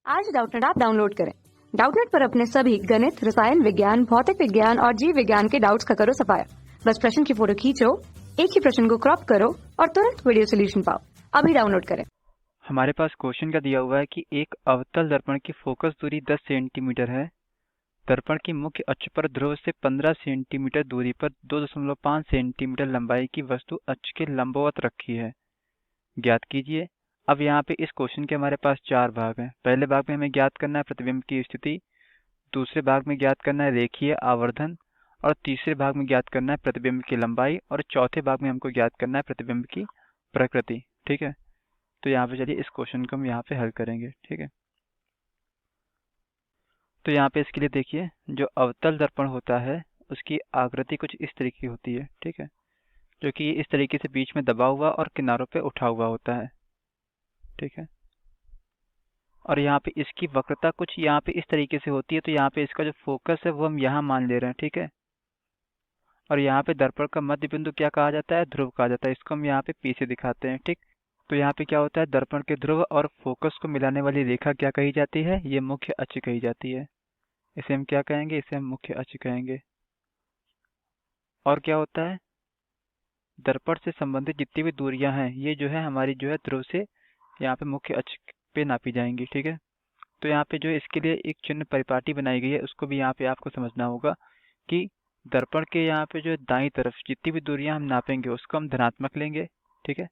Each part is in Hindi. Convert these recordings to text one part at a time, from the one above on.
आज डाउटनेट ऐप डाउनलोड करें। डाउटनेट पर अपने सभी गणित, रसायन विज्ञान, भौतिक विज्ञान और जीव विज्ञान के डाउट्स का करो सफाया। बस प्रश्न की फोटो खींचो, एक ही प्रश्न को क्रॉप करो और तुरंत वीडियो सोल्यूशन पाओ। अभी डाउनलोड करें। हमारे पास क्वेश्चन का दिया हुआ है कि एक अवतल दर्पण की फोकस दूरी 10 सेंटीमीटर है। दर्पण की मुख्य अक्ष पर ध्रुव से 15 सेंटीमीटर दूरी पर 2.5 सेंटीमीटर लंबाई की वस्तु अक्ष के लंबवत रखी है, ज्ञात कीजिए। अब यहाँ पे इस क्वेश्चन के हमारे पास 4 भाग हैं। पहले भाग में हमें ज्ञात करना है प्रतिबिंब की स्थिति, दूसरे भाग में ज्ञात करना है रेखीय आवर्धन, और तीसरे भाग में ज्ञात करना है प्रतिबिंब की लंबाई, और चौथे भाग में हमको ज्ञात करना है प्रतिबिंब की प्रकृति। ठीक है, तो यहाँ पे चलिए इस क्वेश्चन को हम यहाँ पे हल करेंगे। ठीक है, तो यहाँ पे इसके लिए देखिए, जो अवतल दर्पण होता है उसकी आकृति कुछ इस तरीके की होती है। ठीक है, जो कि इस तरीके से बीच में दबा हुआ और किनारों पे उठा हुआ होता है। ठीक है, और यहाँ पे इसकी वक्रता कुछ यहाँ पे इस तरीके से होती है। तो यहाँ पे इसका जो फोकस है वो हम यहाँ मान ले रहे हैं। ठीक है, और यहाँ पे दर्पण का मध्य बिंदु क्या कहा जाता है? ध्रुव कहा जाता है। इसको हम यहाँ पे P से दिखाते हैं। ठीक, तो यहाँ पे क्या होता है, दर्पण के ध्रुव और फोकस को मिलाने वाली रेखा क्या कही जाती है? ये मुख्य अक्ष कही जाती है। इसे हम क्या कहेंगे? इसे हम मुख्य अक्ष कहेंगे। और क्या होता है, दर्पण से संबंधित जितनी भी दूरियां हैं ये जो है हमारी जो है ध्रुव से यहाँ पे मुख्य अक्ष पे नापी जाएंगी। ठीक है, तो यहाँ पे जो है इसके लिए एक चिन्ह परिपाटी बनाई गई है, उसको भी यहाँ पे आपको समझना होगा कि दर्पण के यहाँ पे जो दाईं तरफ जितनी भी दूरियां हम नापेंगे उसको हम धनात्मक लेंगे। ठीक है,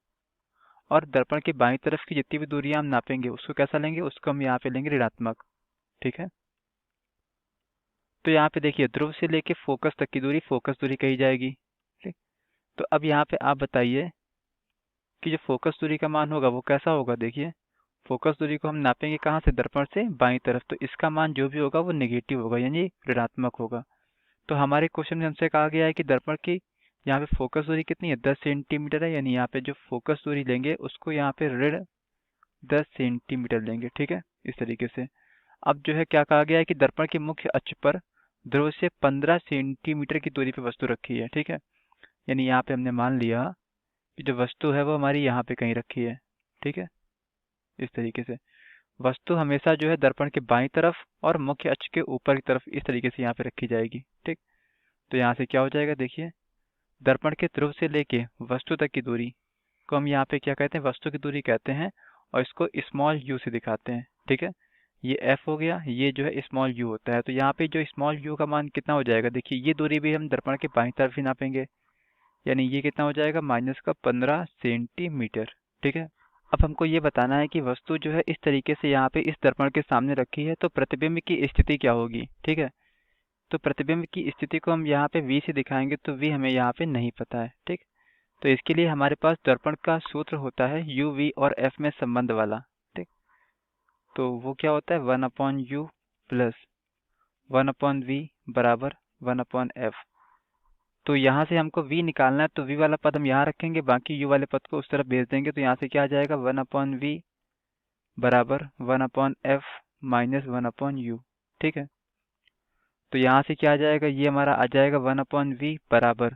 और दर्पण के बाईं तरफ की जितनी भी दूरियां हम नापेंगे उसको कैसा लेंगे? उसको हम यहाँ पे लेंगे ऋणात्मक। ठीक है, तो यहाँ पे देखिए ध्रुव से लेके फोकस तक की दूरी फोकस दूरी कही जाएगी। ठीक, तो अब यहाँ पे आप बताइए कि जो फोकस दूरी का मान होगा वो कैसा होगा। देखिए, फोकस दूरी को हम नापेंगे कहाँ से? दर्पण से बाईं तरफ, तो इसका मान जो भी होगा वो नेगेटिव होगा, यानी ऋणात्मक होगा। तो हमारे क्वेश्चन में हमसे कहा गया है कि दर्पण की यहाँ पे फोकस दूरी कितनी है? 10 सेंटीमीटर है, यानी यहाँ पे जो फोकस दूरी लेंगे उसको यहाँ पे ऋण 10 सेंटीमीटर लेंगे। ठीक है, इस तरीके से। अब जो है क्या कहा गया है कि दर्पण के मुख्य अक्ष पर ध्रुव से 15 सेंटीमीटर की दूरी पे वस्तु रखी है। ठीक है, यानी यहाँ पे हमने मान लिया कि जो वस्तु है वो हमारी यहाँ पे कहीं रखी है। ठीक है, इस तरीके से वस्तु हमेशा जो है दर्पण के बाईं तरफ और मुख्य अक्ष के ऊपर की तरफ इस तरीके से यहाँ पे रखी जाएगी। ठीक, तो यहाँ से क्या हो जाएगा, देखिए दर्पण के ध्रुव से लेके वस्तु तक की दूरी को हम यहाँ पे क्या कहते हैं? वस्तु की दूरी कहते हैं, और इसको स्मॉल यू से दिखाते हैं। ठीक है, ये एफ हो गया, ये जो है स्मॉल यू होता है। तो यहाँ पे जो स्मॉल यू का मान कितना हो जाएगा? देखिए ये दूरी भी हम दर्पण के बाईं तरफ ही नापेंगे, यानी ये कितना हो जाएगा? माइनस का 15 सेंटीमीटर। ठीक है, अब हमको ये बताना है कि वस्तु जो है इस तरीके से यहाँ पे इस दर्पण के सामने रखी है, तो प्रतिबिंब की स्थिति क्या होगी? ठीक है, तो प्रतिबिंब की स्थिति को हम यहाँ पे V से दिखाएंगे, तो V हमें यहाँ पे नहीं पता है। ठीक, तो इसके लिए हमारे पास दर्पण का सूत्र होता है U, V और F में संबंध वाला। ठीक, तो वो क्या होता है? 1/U प्लस 1/V बराबर 1/F। तो यहाँ से हमको V निकालना है, तो V वाला पद हम यहाँ रखेंगे, बाकी U वाले पद को उस तरफ भेज देंगे। तो यहाँ से क्या आ जाएगा? 1/V बराबर 1/F माइनस 1/U। ठीक है, तो यहाँ से क्या आ जाएगा? ये हमारा आ जाएगा 1/V बराबर,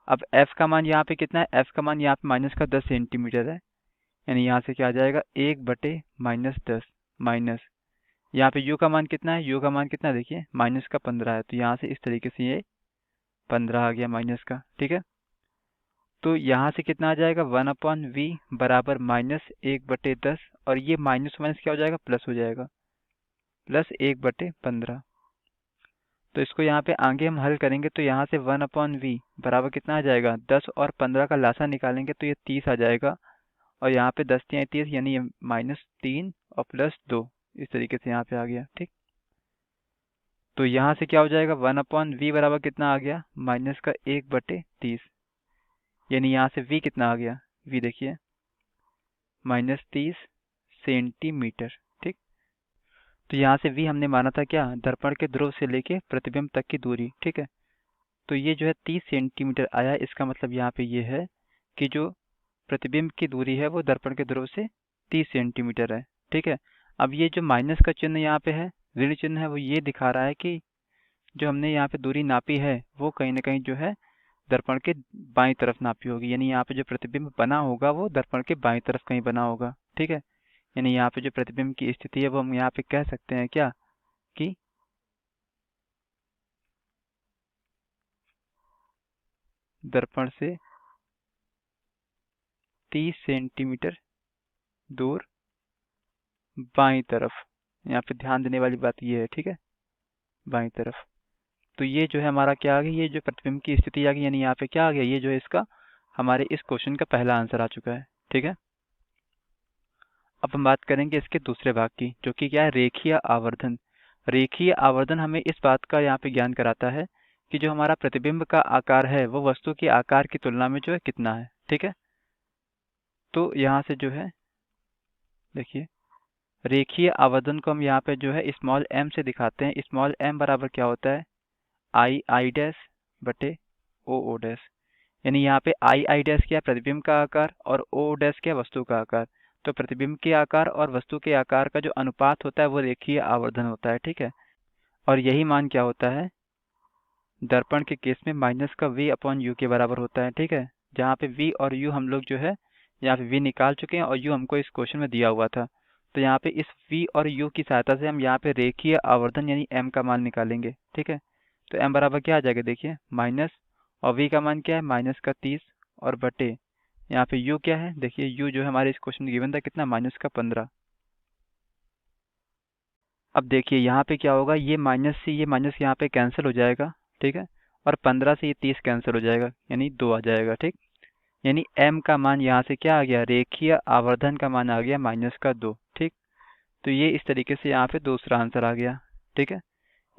अब F का मान यहाँ पे कितना है? F का मान यहाँ पे माइनस का 10 सेंटीमीटर है, यानी यहाँ से क्या आ जाएगा? 1/-10 माइनस, यहाँ पे U का मान कितना है? U का मान कितना है? देखिए माइनस का 15 है, तो यहाँ से इस तरीके से ये 15 आ गया माइनस का। ठीक है, तो यहाँ से कितना आ जाएगा? 1/V बराबर माइनस 1/10, और ये माइनस माइनस क्या हो जाएगा? प्लस हो जाएगा, प्लस 1/15। तो इसको यहाँ पे आगे हम हल करेंगे, तो यहाँ से 1/V बराबर कितना आ जाएगा? 10 और 15 का लासा निकालेंगे तो ये 30 आ जाएगा, और यहाँ पे 10 3 30, यानी ये -3 और +2, इस तरीके से यहाँ पे आ गया। ठीक, तो यहाँ से क्या हो जाएगा? 1/V बराबर कितना आ गया? माइनस का 1/30, यानी यहाँ से V कितना आ गया? V देखिए -30 सेंटीमीटर। ठीक, तो यहाँ से V हमने माना था क्या? दर्पण के ध्रुव से लेके प्रतिबिंब तक की दूरी। ठीक है, तो ये जो है 30 सेंटीमीटर आया। इसका मतलब यहाँ पे ये है कि जो प्रतिबिंब की दूरी है वो दर्पण के ध्रुव से 30 सेंटीमीटर है। ठीक है, अब ये जो माइनस का चिन्ह यहाँ पे है, ऋण चिन्ह है, वो ये दिखा रहा है कि जो हमने यहाँ पे दूरी नापी है वो कहीं ना कहीं जो है दर्पण के बाईं तरफ नापी होगी, यानी यहाँ पे जो प्रतिबिंब बना होगा वो दर्पण के बाईं तरफ कहीं बना होगा। ठीक है, यानी यहाँ पे जो प्रतिबिंब की स्थिति है वो हम यहाँ पे कह सकते हैं क्या कि दर्पण से 30 सेंटीमीटर दूर बाईं तरफ। यहाँ पे ध्यान देने वाली बात ये है, ठीक है, बाईं तरफ। तो ये जो है हमारा क्या आ गया, ये जो प्रतिबिंब की स्थिति आ गई, यानी यहाँ पे क्या आ गया, ये जो है इसका हमारे इस क्वेश्चन का पहला आंसर आ चुका है, ठीक है। अब हम बात करेंगे इसके दूसरे भाग की, जो कि क्या है, रेखीय आवर्धन। रेखीय आवर्धन हमें इस बात का यहाँ पे ज्ञान कराता है कि जो हमारा प्रतिबिंब का आकार है वो वस्तु के आकार की तुलना में जो है कितना है, ठीक है। तो यहाँ से जो है देखिए, रेखीय आवर्धन को हम यहाँ पे जो है स्मॉल m से दिखाते हैं। स्मॉल m बराबर क्या होता है, आई डैश बटे ओ डैश। यानी यहाँ पे आई डैश क्या है, प्रतिबिंब का आकार, और ओ डैश क्या है, वस्तु का आकार। तो प्रतिबिंब के आकार और वस्तु के आकार का जो अनुपात होता है वो रेखीय आवर्धन होता है, ठीक है। और यही मान क्या होता है, दर्पण के केस में माइनस का v अपॉन यू के बराबर होता है, ठीक है। जहाँ पे v और u हम लोग जो है यहाँ पे v निकाल चुके हैं और u हमको इस क्वेश्चन में दिया हुआ था। तो यहाँ पे इस v और u की सहायता से हम यहाँ पे रेखीय आवर्धन यानी m का मान निकालेंगे, ठीक है। तो m बराबर क्या आ जाएगा, देखिए माइनस, और v का मान क्या है, माइनस का 30, और बटे यहाँ पे u क्या है, देखिए u जो है हमारे इस क्वेश्चन में गिवन था कितना, माइनस का 15। अब देखिए यहाँ पे क्या होगा, ये माइनस से ये माइनस यहाँ पे कैंसिल हो जाएगा, ठीक है। और 15 से ये 30 कैंसिल हो जाएगा, यानी 2 आ जाएगा, ठीक। यानी m का मान यहाँ से क्या आ गया, रेखीय आवर्धन का मान आ गया माइनस का 2, ठीक। तो ये इस तरीके से यहाँ पे दूसरा आंसर आ गया, ठीक है।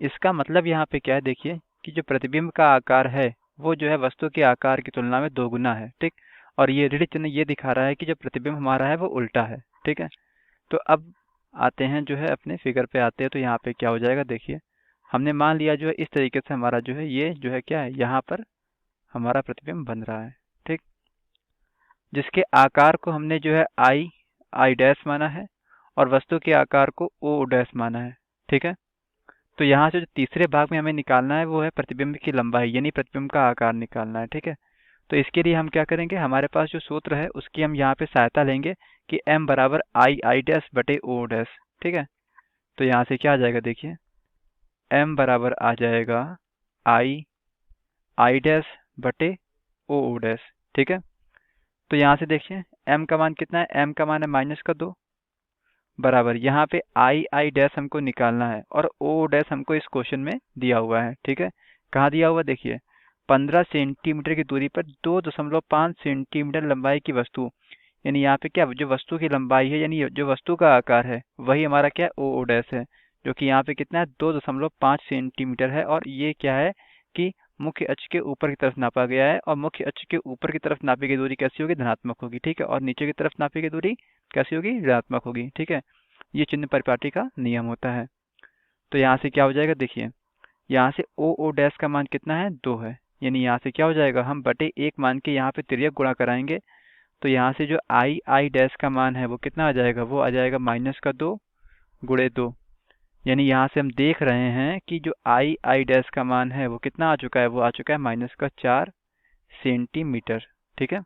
इसका मतलब यहाँ पे क्या है, देखिए कि जो प्रतिबिंब का आकार है वो जो है वस्तु के आकार की तुलना में 2 गुना है, ठीक। और ये ऋण चिन्ह ये दिखा रहा है कि जो प्रतिबिंब हमारा है वो उल्टा है, ठीक है। तो अब आते हैं जो है अपने फिगर पे आते हैं, तो यहाँ पे क्या हो जाएगा, देखिए हमने मान लिया जो है इस तरीके से हमारा जो है ये जो है क्या है, यहाँ पर हमारा प्रतिबिंब बन रहा है, ठीक। जिसके आकार को हमने जो है आई डैश माना है और वस्तु के आकार को ओ डैश माना है, ठीक है। तो यहाँ से जो तीसरे भाग में हमें निकालना है वो है प्रतिबिंब की लंबाई, यानी प्रतिबिंब का आकार निकालना है, ठीक है। तो इसके लिए हम क्या करेंगे, हमारे पास जो सूत्र है उसकी हम यहाँ पे सहायता लेंगे कि m बराबर आई डैश बटे ओ डैश, ठीक है। तो यहाँ से क्या आ जाएगा, देखिए m बराबर आ जाएगा आई डैश बटे ओ डैश, ठीक है। तो यहाँ से देखिए m का मान कितना है, m का मान है माइनस का 2, बराबर यहाँ पे आई डैश हमको निकालना है और ओ डैश हमको इस क्वेश्चन में दिया हुआ है, ठीक है। कहाँ दिया हुआ, देखिए 15 सेंटीमीटर की दूरी पर 2.5 सेंटीमीटर लंबाई की वस्तु, यानी यहाँ पे क्या, जो वस्तु की लंबाई है यानी जो वस्तु का आकार है वही हमारा क्या है, ओ डैश है, जो कि यहाँ पे कितना है, 2.5 सेंटीमीटर है। और ये क्या है कि मुख्य अक्ष के ऊपर की तरफ नापा गया है, और मुख्य अक्ष के ऊपर की तरफ नापी गई दूरी कैसी होगी, धनात्मक होगी, ठीक है। और नीचे की तरफ नापी गई दूरी कैसी होगी, ऋणात्मक होगी, ठीक है। ये चिन्ह परिपाटी का नियम होता है। तो यहाँ से क्या हो जाएगा, देखिए यहाँ से ओ डैश का मान कितना है, 2 है। यानी यहाँ से क्या हो जाएगा, हम बटे 1 मान के यहाँ पे तिर्यक गुणा कराएंगे। तो यहाँ से जो आई डैश का मान है वो कितना आ जाएगा, वो आ जाएगा माइनस का 2 गुणे 2। यानी यहाँ से हम देख रहे हैं कि जो आई डैश का मान है वो कितना आ चुका है, वो आ चुका है माइनस का 4 सेंटीमीटर, ठीक है।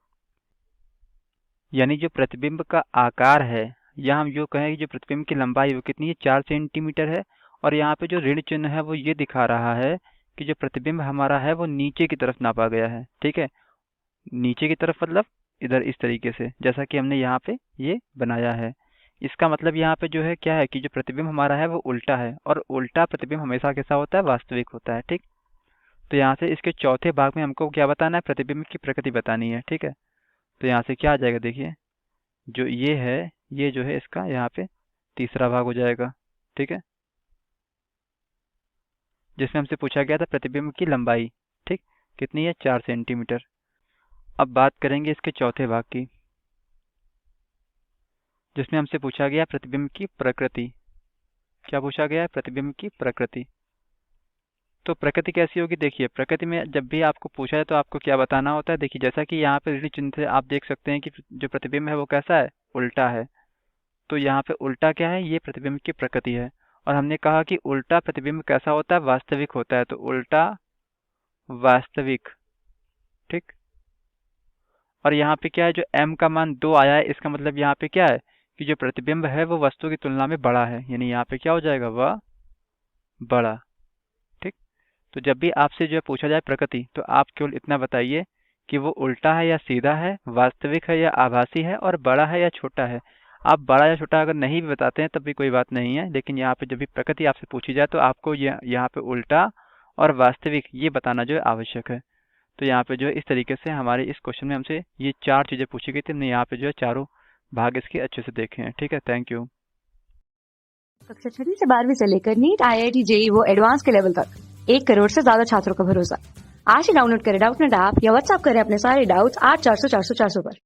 यानी जो प्रतिबिंब का आकार है, या हम जो कहें कि जो प्रतिबिंब की लंबाई वो कितनी है, 4 सेंटीमीटर है। और यहाँ पे जो ऋण चिन्ह है वो ये दिखा रहा है कि जो प्रतिबिंब हमारा है वो नीचे की तरफ नापा गया है, ठीक है। नीचे की तरफ मतलब इधर इस तरीके से, जैसा कि हमने यहाँ पे ये बनाया है। इसका मतलब यहाँ पे जो है क्या है कि जो प्रतिबिंब हमारा है वो उल्टा है, और उल्टा प्रतिबिंब हमेशा कैसा होता है, वास्तविक होता है, ठीक। तो यहाँ से इसके चौथे भाग में हमको क्या बताना है, प्रतिबिंब की प्रकृति बतानी है, ठीक है। तो यहाँ से क्या आ जाएगा, देखिए जो ये है, ये जो है इसका यहाँ पे तीसरा भाग हो जाएगा, ठीक है, जिसमें हमसे पूछा गया था प्रतिबिंब की लंबाई, ठीक, कितनी है, 4 सेंटीमीटर। अब बात करेंगे इसके चौथे भाग की, जिसमें हमसे पूछा गया प्रतिबिंब की प्रकृति। क्या पूछा गया है, प्रतिबिंब की प्रकृति। तो प्रकृति कैसी होगी, देखिए प्रकृति में जब भी आपको पूछा है तो आपको क्या बताना होता है, देखिए जैसा कि यहाँ पे ऋण चिन्ह से आप देख सकते हैं कि जो प्रतिबिंब है वो कैसा है, उल्टा है। तो यहाँ पे उल्टा क्या है, ये प्रतिबिंब की प्रकृति है। और हमने कहा कि उल्टा प्रतिबिंब कैसा होता है, वास्तविक होता है। तो उल्टा वास्तविक, ठीक। और यहाँ पे क्या है, जो m का मान 2 आया है, इसका मतलब यहाँ पे क्या है कि जो प्रतिबिंब है वो वस्तु की तुलना में बड़ा है, यानी यहाँ पे क्या हो जाएगा, वह बड़ा। ठीक। तो जब भी आपसे जो है पूछा जाए प्रकृति, तो आप केवल इतना बताइए कि वो उल्टा है या सीधा है, वास्तविक है या आभासी है, और बड़ा है या छोटा है। आप बड़ा या छोटा अगर नहीं भी बताते हैं तब भी कोई बात नहीं है, लेकिन यहाँ पे जब भी प्रकृति आपसे पूछी जाए तो आपको यहाँ पे उल्टा और वास्तविक ये बताना जो है आवश्यक है। तो यहाँ पे जो है इस तरीके से हमारे इस क्वेश्चन में हमसे ये 4 चीज़ें पूछी गई थी, हमने यहाँ पे जो है चारों भाग इसके अच्छे से देखे हैं। ठीक है, थैंक यू। कक्षा 6 से 12वीं से लेकर नीट, IIT, JEE वो एडवांस के लेवल तक 1 करोड़ से ज्यादा छात्रों का भरोसा। आज ही डाउनलोड करें डाउटनेट ऐप या व्हाट्सएप करें अपने सारे डाउट्स 8400 400 400 पर।